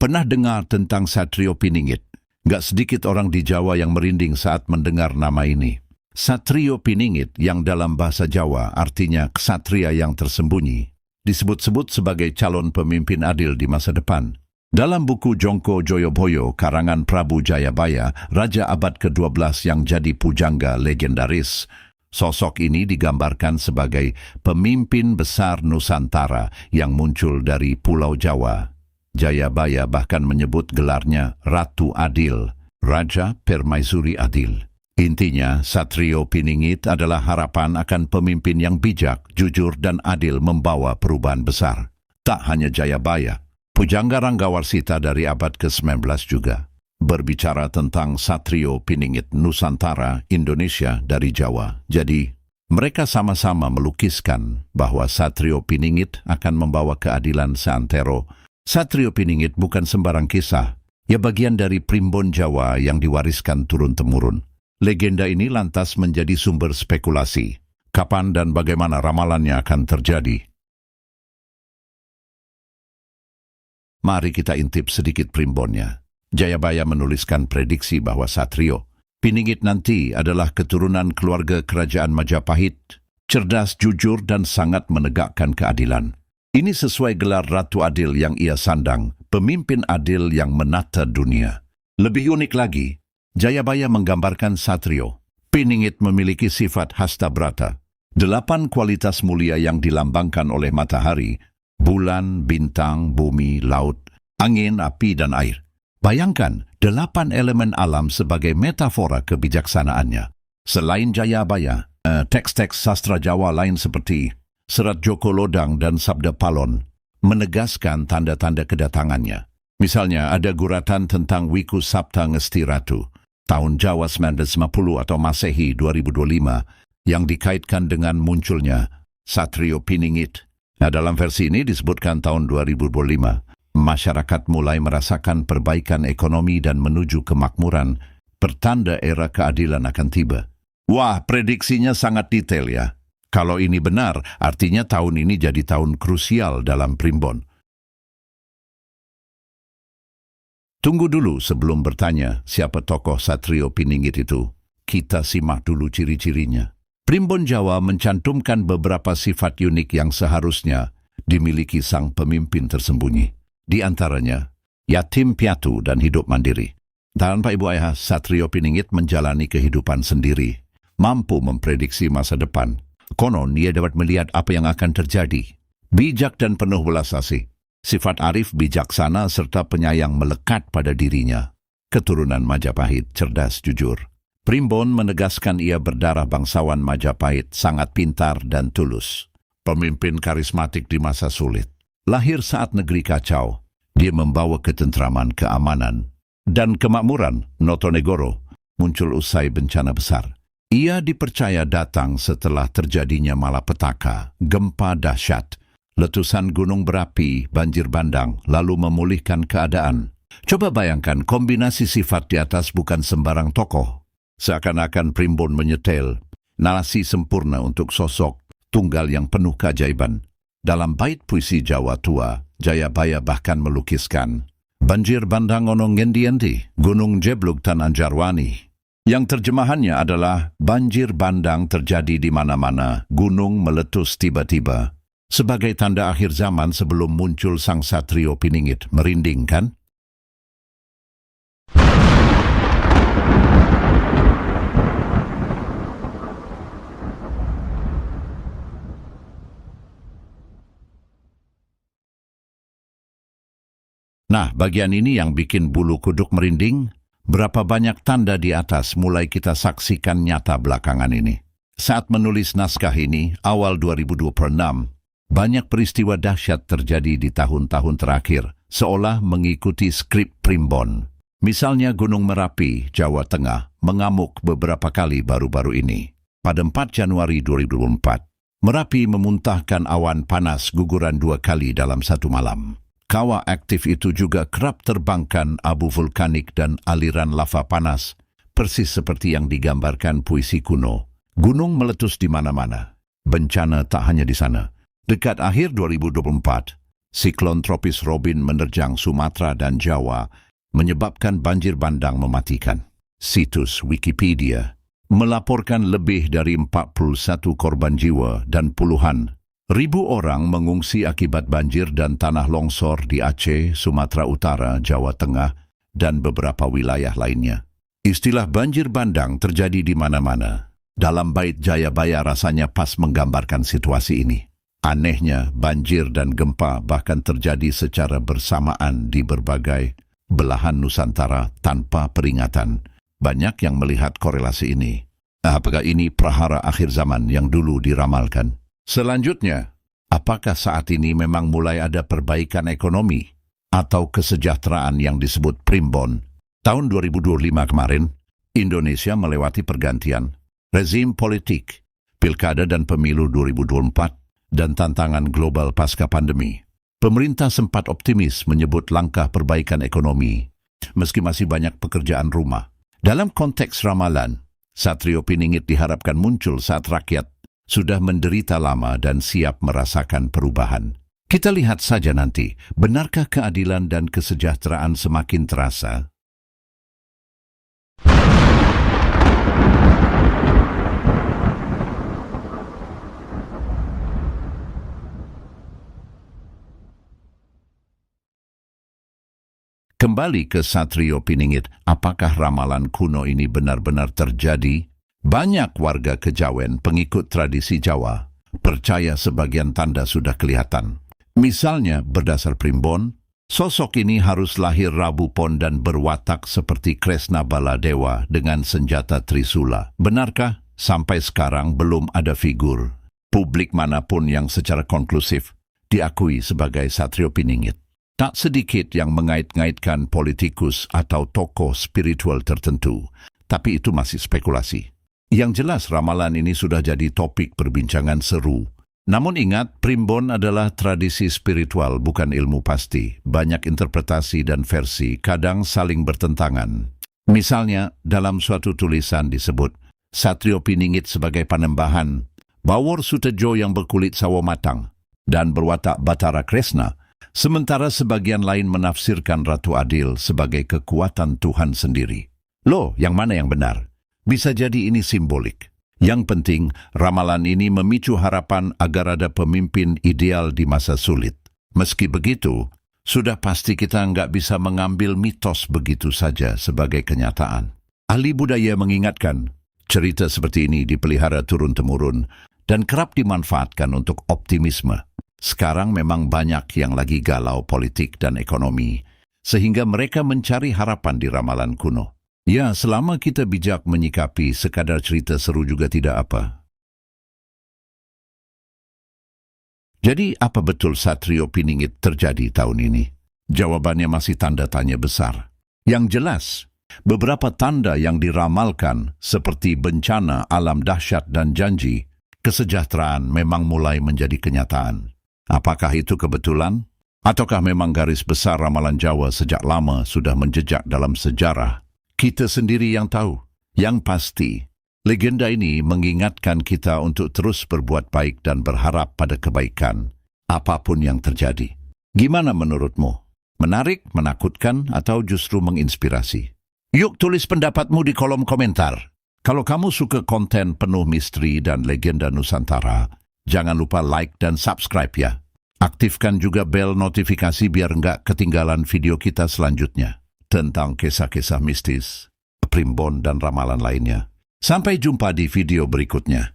Pernah dengar tentang Satrio Piningit? Gak sedikit orang di Jawa yang merinding saat mendengar nama ini. Satrio Piningit yang dalam bahasa Jawa artinya ksatria yang tersembunyi, disebut-sebut sebagai calon pemimpin adil di masa depan. Dalam buku Jongko Joyoboyo karangan Prabu Jayabaya, Raja abad ke-12 yang jadi pujangga legendaris, sosok ini digambarkan sebagai pemimpin besar Nusantara yang muncul dari Pulau Jawa. Jayabaya bahkan menyebut gelarnya Ratu Adil, Raja Permaisuri Adil. Intinya, Satrio Piningit adalah harapan akan pemimpin yang bijak, jujur, dan adil membawa perubahan besar. Tak hanya Jayabaya, pujangga Ranggawarsita dari abad ke-19 juga berbicara tentang Satrio Piningit Nusantara, Indonesia dari Jawa. Jadi, mereka sama-sama melukiskan bahwa Satrio Piningit akan membawa keadilan seantero. Satrio Piningit bukan sembarang kisah. Ia bagian dari primbon Jawa yang diwariskan turun-temurun. Legenda ini lantas menjadi sumber spekulasi. Kapan dan bagaimana ramalannya akan terjadi? Mari kita intip sedikit primbonnya. Jayabaya menuliskan prediksi bahwa Satrio Piningit nanti adalah keturunan keluarga kerajaan Majapahit, cerdas, jujur, dan sangat menegakkan keadilan. Ini sesuai gelar Ratu Adil yang ia sandang, pemimpin adil yang menata dunia. Lebih unik lagi, Jayabaya menggambarkan Satrio Piningit memiliki sifat hastabrata, 8 kualitas mulia yang dilambangkan oleh matahari, bulan, bintang, bumi, laut, angin, api, dan air. Bayangkan 8 elemen alam sebagai metafora kebijaksanaannya. Selain Jayabaya, teks-teks sastra Jawa lain seperti Serat Joko Lodang dan Sabda Palon menegaskan tanda-tanda kedatangannya. Misalnya ada guratan tentang Wiku Sabta Ngesti Ratu, tahun Jawa 1950 atau Masehi 2025, yang dikaitkan dengan munculnya Satrio Piningit. Nah, dalam versi ini disebutkan tahun 2025, masyarakat mulai merasakan perbaikan ekonomi dan menuju kemakmuran, pertanda era keadilan akan tiba. Wah, prediksinya sangat detail ya. Kalau ini benar, artinya tahun ini jadi tahun krusial dalam primbon. Tunggu dulu sebelum bertanya siapa tokoh Satrio Piningit itu. Kita simak dulu ciri-cirinya. Primbon Jawa mencantumkan beberapa sifat unik yang seharusnya dimiliki sang pemimpin tersembunyi. Di antaranya, yatim piatu dan hidup mandiri. Dan Pak Ibu Ayah, Satrio Piningit menjalani kehidupan sendiri, mampu memprediksi masa depan. Konon, ia dapat melihat apa yang akan terjadi. Bijak dan penuh belas asih. Sifat arif, bijaksana, serta penyayang melekat pada dirinya. Keturunan Majapahit, cerdas, jujur. Primbon menegaskan ia berdarah bangsawan Majapahit, sangat pintar dan tulus. Pemimpin karismatik di masa sulit. Lahir saat negeri kacau, dia membawa ketentraman, keamanan, dan kemakmuran. Notonegoro muncul usai bencana besar. Ia dipercaya datang setelah terjadinya malapetaka, gempa dahsyat, letusan gunung berapi, banjir bandang, lalu memulihkan keadaan. Coba bayangkan kombinasi sifat di atas bukan sembarang tokoh. Seakan-akan primbon menyetel narasi sempurna untuk sosok tunggal yang penuh keajaiban. Dalam bait puisi Jawa tua, Jayabaya bahkan melukiskan banjir bandang ono ngendi-endi, gunung jeblug tan Anjarwani. Yang terjemahannya adalah banjir bandang terjadi di mana-mana, gunung meletus tiba-tiba. Sebagai tanda akhir zaman sebelum muncul sang Satrio Piningit. Merinding kan? Nah, bagian ini yang bikin bulu kuduk merinding. Berapa banyak tanda di atas mulai kita saksikan nyata belakangan ini. Saat menulis naskah ini, awal 2026, banyak peristiwa dahsyat terjadi di tahun-tahun terakhir, seolah mengikuti skrip primbon. Misalnya Gunung Merapi, Jawa Tengah, mengamuk beberapa kali baru-baru ini. Pada 4 Januari 2024, Merapi memuntahkan awan panas guguran 2 kali dalam satu malam. Kawah aktif itu juga kerap terbangkan abu vulkanik dan aliran lava panas, persis seperti yang digambarkan puisi kuno. Gunung meletus di mana-mana. Bencana tak hanya di sana. Dekat akhir 2024, siklon tropis Robin menerjang Sumatera dan Jawa, menyebabkan banjir bandang mematikan. Situs Wikipedia melaporkan lebih dari 41 korban jiwa dan puluhan ribu orang mengungsi akibat banjir dan tanah longsor di Aceh, Sumatera Utara, Jawa Tengah, dan beberapa wilayah lainnya. Istilah banjir bandang terjadi di mana-mana. Dalam bait Jayabaya rasanya pas menggambarkan situasi ini. Anehnya, banjir dan gempa bahkan terjadi secara bersamaan di berbagai belahan Nusantara tanpa peringatan. Banyak yang melihat korelasi ini. Apakah ini prahara akhir zaman yang dulu diramalkan? Selanjutnya, apakah saat ini memang mulai ada perbaikan ekonomi atau kesejahteraan yang disebut primbon? Tahun 2025 kemarin, Indonesia melewati pergantian rezim politik, pilkada dan pemilu 2024, dan tantangan global pasca pandemi. Pemerintah sempat optimis menyebut langkah perbaikan ekonomi, meski masih banyak pekerjaan rumah. Dalam konteks ramalan, Satrio Piningit diharapkan muncul saat rakyat sudah menderita lama dan siap merasakan perubahan. Kita lihat saja nanti, benarkah keadilan dan kesejahteraan semakin terasa? Kembali ke Satrio Piningit, apakah ramalan kuno ini benar-benar terjadi? Banyak warga Kejawen, pengikut tradisi Jawa, percaya sebagian tanda sudah kelihatan. Misalnya, berdasar primbon, sosok ini harus lahir Rabu Pon dan berwatak seperti Kresna Baladewa dengan senjata Trisula. Benarkah? Sampai sekarang belum ada figur publik manapun yang secara konklusif diakui sebagai Satrio Piningit. Tak sedikit yang mengait-ngaitkan politikus atau tokoh spiritual tertentu, tapi itu masih spekulasi. Yang jelas ramalan ini sudah jadi topik perbincangan seru. Namun ingat, primbon adalah tradisi spiritual, bukan ilmu pasti. Banyak interpretasi dan versi, kadang saling bertentangan. Misalnya, dalam suatu tulisan disebut Satrio Piningit sebagai panembahan, Bawor Sutejo yang berkulit sawo matang, dan berwatak Batara Kresna, sementara sebagian lain menafsirkan Ratu Adil sebagai kekuatan Tuhan sendiri. Loh, yang mana yang benar? Bisa jadi ini simbolik. Yang penting, ramalan ini memicu harapan agar ada pemimpin ideal di masa sulit. Meski begitu, sudah pasti kita nggak bisa mengambil mitos begitu saja sebagai kenyataan. Ahli budaya mengingatkan, cerita seperti ini dipelihara turun-temurun dan kerap dimanfaatkan untuk optimisme. Sekarang memang banyak yang lagi galau politik dan ekonomi, sehingga mereka mencari harapan di ramalan kuno. Ya, selama kita bijak menyikapi, sekadar cerita seru juga tidak apa. Jadi, apa betul Satrio Piningit terjadi tahun ini? Jawabannya masih tanda tanya besar. Yang jelas, beberapa tanda yang diramalkan seperti bencana alam dahsyat dan janji kesejahteraan memang mulai menjadi kenyataan. Apakah itu kebetulan? Ataukah memang garis besar ramalan Jawa sejak lama sudah menjejak dalam sejarah? Kita sendiri yang tahu. Yang pasti, legenda ini mengingatkan kita untuk terus berbuat baik dan berharap pada kebaikan, apapun yang terjadi. Gimana menurutmu? Menarik, menakutkan, atau justru menginspirasi? Yuk tulis pendapatmu di kolom komentar. Kalau kamu suka konten penuh misteri dan legenda Nusantara, jangan lupa like dan subscribe ya. Aktifkan juga bel notifikasi biar nggak ketinggalan video kita selanjutnya tentang kisah-kisah mistis, primbon, dan ramalan lainnya. Sampai jumpa di video berikutnya.